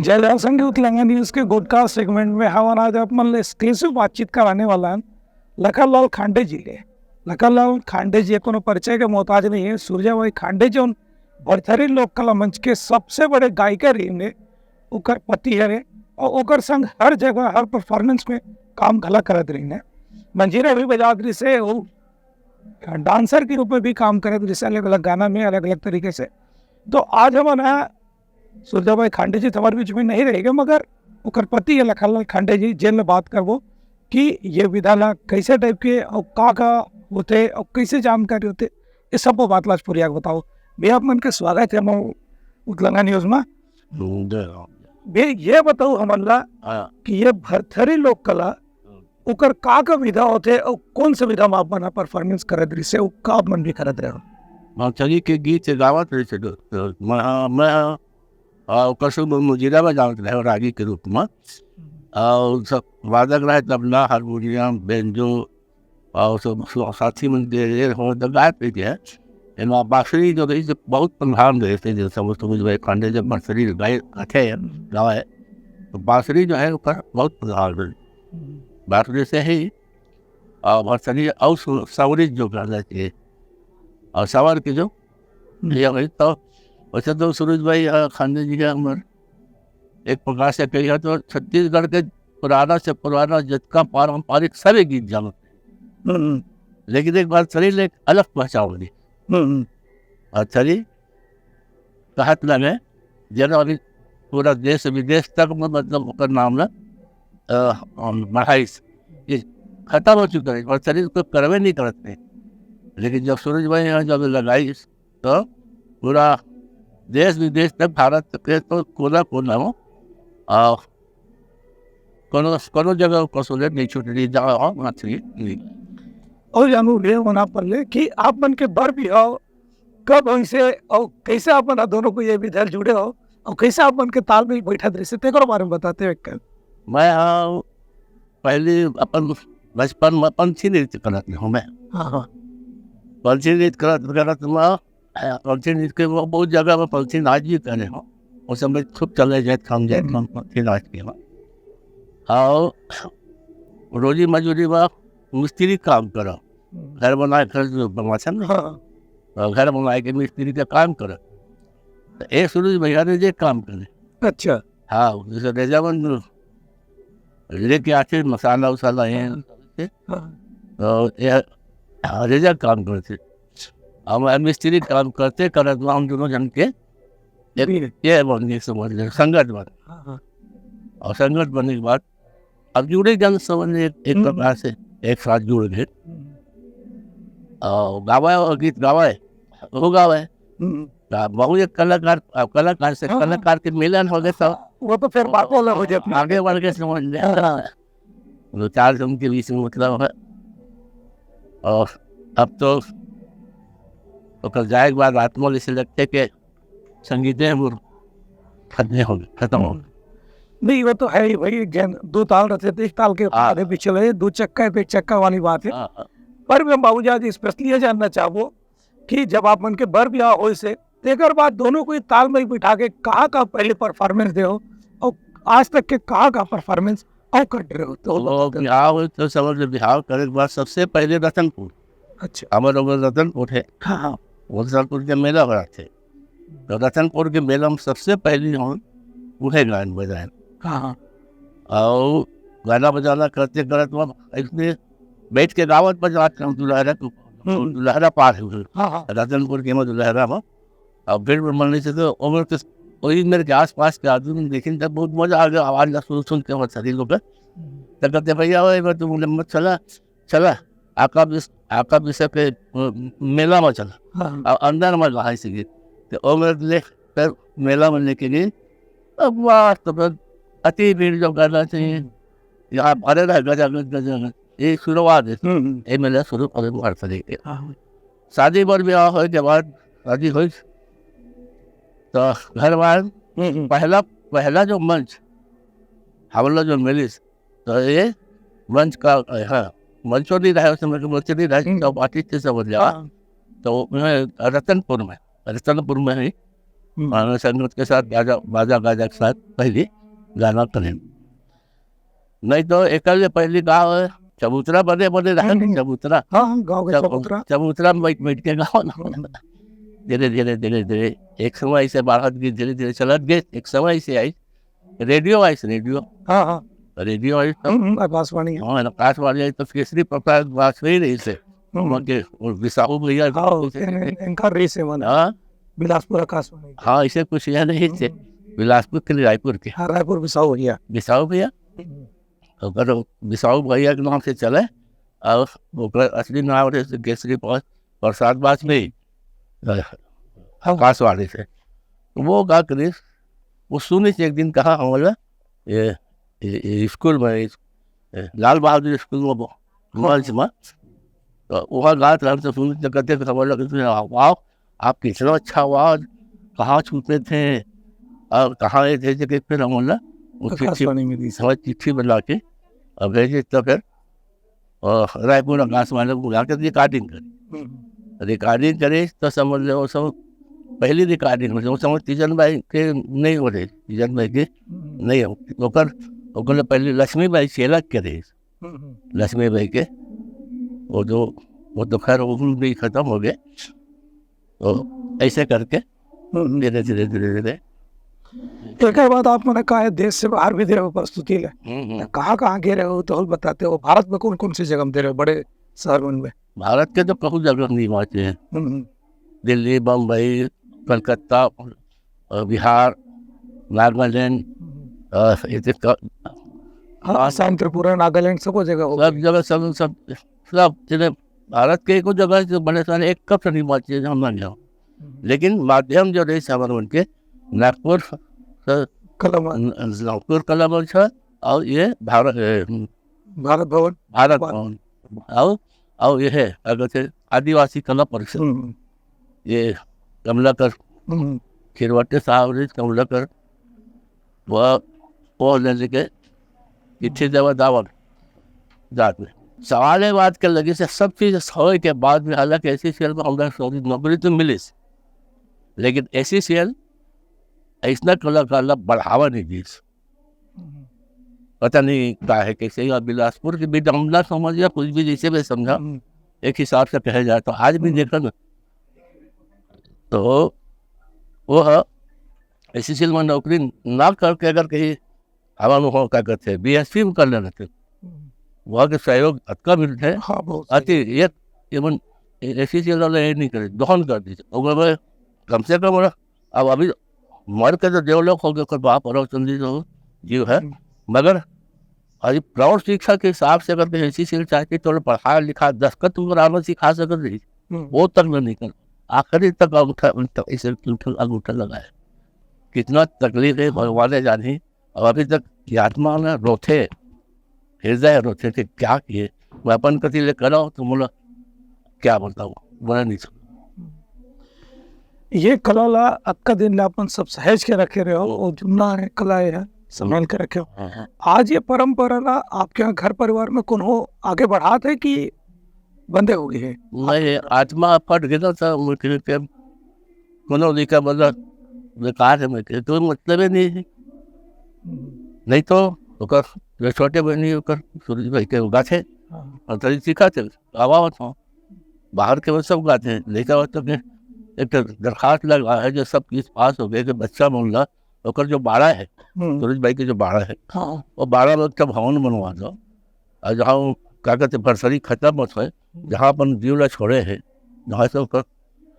जय संघ तेलंगाना न्यूज़ के पॉडकास्ट सेगमेंट में हम आज अपन एक्सक्लूसिव बातचीत कराने वाला है लखनलाल खांडे जी ले। लखनलाल खांडे जी कोनो परिचय के मोहताज नहीं है। सूर्याभाई खांडे जो भरथरी लोक कला मंच के सबसे बड़े गायिका रही ने, ओकर पति है और ओकर संग हर जगह हर परफॉर्मेंस में काम भला करत रही ने। मंजीरा भी बजात रही से, वो डांसर के रूप में भी काम करत रही से, अलग अलग गाना में अलग अलग तरीके से। तो आज हम सूर्याभाई खांडे जी हमारे बीच में नहीं रहेगा, मगर ओकर पति है लखनलाल खांडे जी जेल में बात करबो कि ये विधाला कैसे टाइप के और का होते और कैसे जानकारी होते, इस सब बात लाज पूरी आग बताओ। भैया आप मन के स्वागत है तेलंगाना न्यूज़ में। भैया ये बताओ हमला कि ये भरथरी लोक कला ओकर का विधा होते और कौन सा विधा में आप बना परफॉर्मेंस करत रही से का आप मन भी करत रहे हो? भरथरी के गीत से गावत रही से मैं कसु मुजीरा में जानते रहे रागी के रूप में, और सब वादक रहे तबला हारमोनियम बेंजो और सब साथी मन के हो गायक रही है। इनमें बांसुरी जो रही से बहुत प्रभाव दे थे, जैसे सूर्याभाई खांडे जब बांसुरी गाए गावा है तो बांसुरी जो है ऊपर बहुत प्रभाव दे। बांसुरी से ही और भरथरी और सवरी जो गाना चाहिए और सवार की जो ये तो वैसे तो सूरजभाई खांडे जी का उम्र एक प्रकार से कही है तो छत्तीसगढ़ के पुराना से पुराना जितना पारंपरिक सभी गीत जानते हैं, लेकिन एक बार शरीर एक अलग पहचान दी। भरथरी कहत लगे जन अभी पूरा देश विदेश तक में मतलब उसका नाम ना बढ़ाई ये खत्म हो चुका है। भरथरी को करवे नहीं करते, लेकिन जब सूरजभाई यहाँ जब लगाई तो पूरा देश विदेश तक भारत के तो कोना कोना हो और कोनो जगह कसोले नहीं छूट रही जाओ मछली और जानू ले होना पर ले कि आप मन के बर भी हो कब ऐसे और कैसे आप मन दोनों को ये विधल जुड़े हो और कैसे आप मन के ताल में बैठा रहे से तेरे बारे में बताते हैं। कल मैं पहले अपन बचपन में पंछी नृत्य करते हूँ मैं। हाँ पंछी नृत्य करत मैं पंछी नृत्य के बहुत जगह में पंछी नाच भी करे हो, उस समय खूब चले जाए पंछी नाच के और रोजी मजूरी में मिस्त्री काम करो, घर बनाए घर बनवा ना घर बनाए के मिस्त्री का काम करो। तो एक सूरज भैया ने ये काम करे। अच्छा हाँ, जैसे रेजाबंद लेके आते मसाला उसाला है तो ये रेजा काम करते हम मिस्त्री काम करते करत हम दोनों जन के ये बनने समझ ले संगत बन और संगत बनने के बाद अब जुड़े जन समझ एक प्रकार से एक साथ जुड़ गए और गावा और गीत गावाए वो गावाए बहुत एक कलाकार से कलाकार के मिलन हो गए तो वो तो फिर बात हो जाए आगे बढ़ के समझ ले चार जन के बीच में मतलब है। और अब तो जाए के बाद आत्मा से लगते के संगीत खत्म हो नहीं, वो तो है ही भाई। दो ताल रहते थे, एक ताल के आगे पीछे लगे, दो चक्का पे चक्का वाली बात है। पर मैं बाबू जी स्पेशली ये जानना चाहूँ कि जब आप मन के बर ब्याह हो से तेकर बाद दोनों को ताल में बिठा के कहाँ का पहले परफॉर्मेंस दे हो और आज तक के कहाँ का परफॉर्मेंस और कर रहे हो? तो बिहार हो तो समझ बिहार करे के बाद सबसे पहले रतनपुर। अच्छा हमारे रतनपुर है। हाँ रतनपुर के मेला बड़ा थे तो रतनपुर के मेला में सबसे पहले हम उन्हें गान बजाए। हाँ और गाना बजाना करते करते इसमें बैठ के गावत बजाते हम दुलहरा पार है रतनपुर के में दुलहरा में। और फिर मन से तो उम्र के वही मेरे के आस पास के आदमी देखें तब बहुत मजा आ गया। आवाज़ सुन के शरीर लोग तो कहते भैया तुम मत चला चला आपका विषय पे मेला में चला और अंदर में रहा से तो उम्र ले फिर मेला में लेके गए। अब वाह तो फिर अति भीड़ जो करना चाहिए यहाँ भरे रह गजा ये शुरुआत है। ये मेला शुरू कर शादी पर ब्याह हो के बाद शादी हुई तो घर वाले पहला जो मंच हम लोग जो मिली तो ये मंच का मंचो नहीं रहा उसमें मंच नहीं रहा पार्टी से समझ लिया। तो रतनपुर में ही मानव संगत के साथ बाजा गाजा के साथ पहले गाना करें। नहीं तो एकल पहली गाँव है चबूतरा बने रहे चबूतरा। हाँ, गाँव के चबूतरा। चबूतरा में बैठ के गाओ ना। धीरे धीरे एक समय से बढ़त गई, धीरे धीरे चलत गए। एक समय से आई रेडियो हाँ, रेडियो आई आकाशवाणी। हाँ आकाशवाणी आई तो केसरी प्रसाद वाजपेयी रही से और विसाहू भैया इनका रेस है मन। हाँ बिलासपुर आकाशवाणी। हाँ इसे कुछ यह नहीं थे बिलासपुर के रायपुर के। हाँ, रायपुर बिसाऊ भैया। विसाहू भैया अगर विसाहू भैया के नाम से चले और असली नाम रहे केसरी प्रसाद वाजपेयी आकाशवाणी से। वो गा कर वो सुने से एक दिन कहा हमारा ये स्कूल में लाल बहादुर स्कूल में मंच में तो वहाँ गात रहे तो सुनते कहते खबर लगे वाह आप कितना अच्छा आवाज कहाँ छूते थे और कहाँ थे जगह फिर हमारा चिट्ठी बना के और भेजे तो फिर रायपुर आकाशवाणी को बुला कर रिकॉर्डिंग करे तो समझ लो सब पहली रिकॉर्डिंग हो समझ तीजन भाई के नहीं हो रहे तीजन भाई के नहीं हो पहले लक्ष्मी भाई सेलक के रहे लक्ष्मी भाई के वो तो खैर वो भी खत्म हो गए। तो ऐसे करके धीरे धीरे एक बात आप मैंने कहा है देश से बाहर भी दे रहे हो प्रस्तुति ले कहाँ गए रहे हो तो बताते हो। भारत में कौन कौन सी जगह दे रहे हो बड़े शहर में? भारत के तो बहुत जगह नहीं पहुँचे हैं दिल्ली बम्बई कलकत्ता बिहार नागालैंड आसाम त्रिपुरा नागालैंड सब जगह सब भारत के एक जगह जो बड़े सारे एक कप से नहीं पहुँचे हम ना जाओ। लेकिन माध्यम जो रहे सामान उनके नागपुर कलम और ये भारत भवन और ये है अगर से आदिवासी कला परिषद ये कमलाकर खिरवटे साहब कमलाकर वो लेने के इच्छे दावत जात में सवाल है बात कर लगे से सब चीज हो के बाद में हालांकि ऐसी सेल में हमारा नौकरी तो मिले लेकिन ऐसी सेल ऐसा कलाकार बढ़ावा नहीं दी पता नहीं क्या है कैसे। और बिलासपुर की भी हमला समझ या कुछ भी जैसे भी समझा एक हिसाब से कहा जाए तो आज भी देखा ना तो वो ऐसी सेल में नौकरी ना करके अगर कहीं हवा में हो क्या करते BSP में कर लेना थे वहाँ के सहयोग अच्छा मिलते हैं। हाँ, अति एवं ऐसी सेल वाले ये नहीं करे दोहन कर दीजिए कम से कम अब अभी मर के तो देवलोक हो गए बाप और चंदी जो जीव है मगर अभी प्रौढ़ शिक्षा के हिसाब से अगर ऐसी सेल चाहती तो पढ़ा लिखा दस्खत कराना सिखा सकते रही वो तक नहीं कर आखिरी तक अंगूठा लगाए कितना तकलीफ है भगवान जानी। और अभी तक आत्मा ने रोथे हृदय रोथे थे क्या किए मैं अपन कति ले कराओ तो बोला क्या बताऊँ बना नहीं सकता। ये कला ला अक्का दिन अपन सब सहज के रखे रहे हो और जुमना है कला है संभाल के रखे हो। आज ये परंपरा ला आपके यहाँ घर परिवार में कौन हो आगे बढ़ाते है कि बंदे हो गए? मैं आत्मा फट गया था मुझे कोनो लिखा मतलब बेकार है मैं तो मतलब नहीं है नहीं तो छोटे बहनी सूरज भाई के गाते और तरी सिखाते आवाज हो बाहर के वो सब गाते हैं लेकर तो एक दरखास्त लगा है जो सब किस पास हो गए कि बच्चा बोलना और जो बाड़ा है सूरज भाई के जो बाड़ा है वो 12 लोग का भवन बनवा दो और जहाँ क्या कहते बरसरी खत्म होता है जहाँ अपन जीवला छोड़े हैं जहाँ से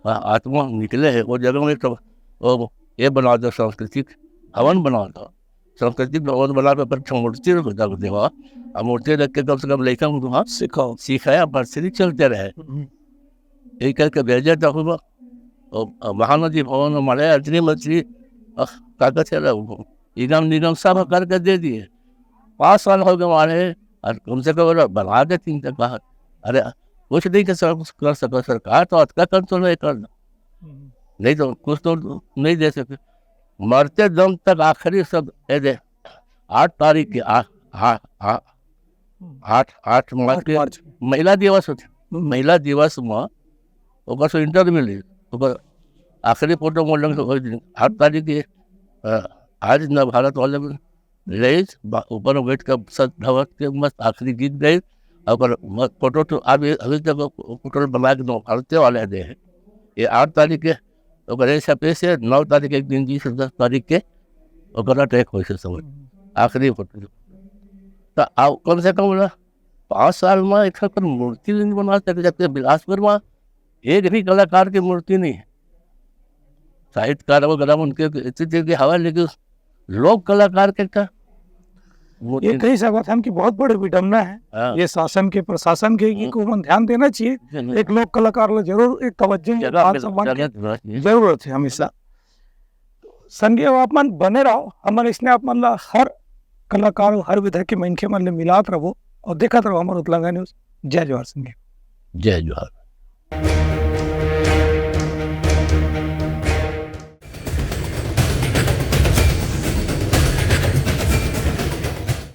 आत्मा निकले है वो जगह में तो वो ये बना दो सांस्कृतिक भवन बना दो सांस्कृतिक भवन बना के पर मूर्ति रख दो और मूर्ति रख के कम से कम लेकर वहाँ सिखाया बरसरी चलते रहे यही करके भेजा था हुआ महानदी भवन हमारे अग्नि मंत्री कागज चला निगम निगम सब करके दे दिए 5 साल हो गए हमारे और कम से कम बना के 3 तक बाहर अरे कुछ नहीं कर सका सरकार तो अटका कंट्रोल नहीं करना नहीं तो कुछ तो नहीं दे सके मरते दम तक आखिरी सब दे 8 तारीख के 8 मार्च के महिला दिवस होते महिला दिवस में इंटरव्यू मिली आखिरी फोटो मोडल 8 तारीख की आज न भारत वाले में रईस ऊपर बैठ कर सत धवत के मस्त आखिरी गीत गए और फोटो तो अभी अभी तक फोटो बना के भारतीय वाले दे हैं ये 8 तारीख के तो गणेश छपे से 9 तारीख एक दिन 10 तारीख के और ट्रैक हो से समय आखिरी फोटो तो कम से कम 5 साल में एक पर मूर्ति नहीं बना सकते जबकि बिलासपुर में एक भी कलाकार की मूर्ति नहीं है साहित्यकार वगैरह उनके इतनी की हवा लेकिन लोक कलाकार के का ये कई संगठन की बहुत बड़ी विडम्बना है। हाँ। ये शासन के प्रशासन के को ध्यान देना चाहिए। एक लोक कलाकार को जरूर एक तवज्जो मान सम्मान की जरूरत है हमेशा। संघीय अपन बने रहो हमारे इसने अपन हर कलाकार हर विधा के मन के मन मिलात रहो और देखा रहो हमारे उत्तराखंड न्यूज। जय जवाहर सिंह। जय जवाहर।